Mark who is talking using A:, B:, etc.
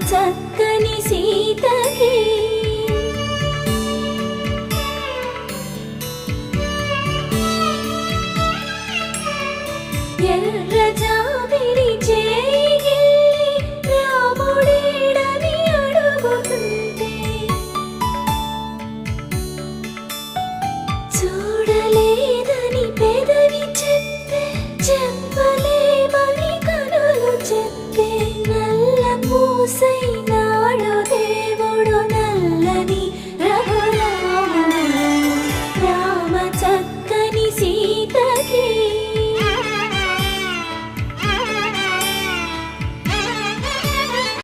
A: చక్కని సీతకి ఎర్ర జాబిలి చేయి రాముడేడని అడుగుతుంటే చూడలేదని పెదవి చెప్పే చెప్పలేమని కనులు చెప్పే నల్ల పూసై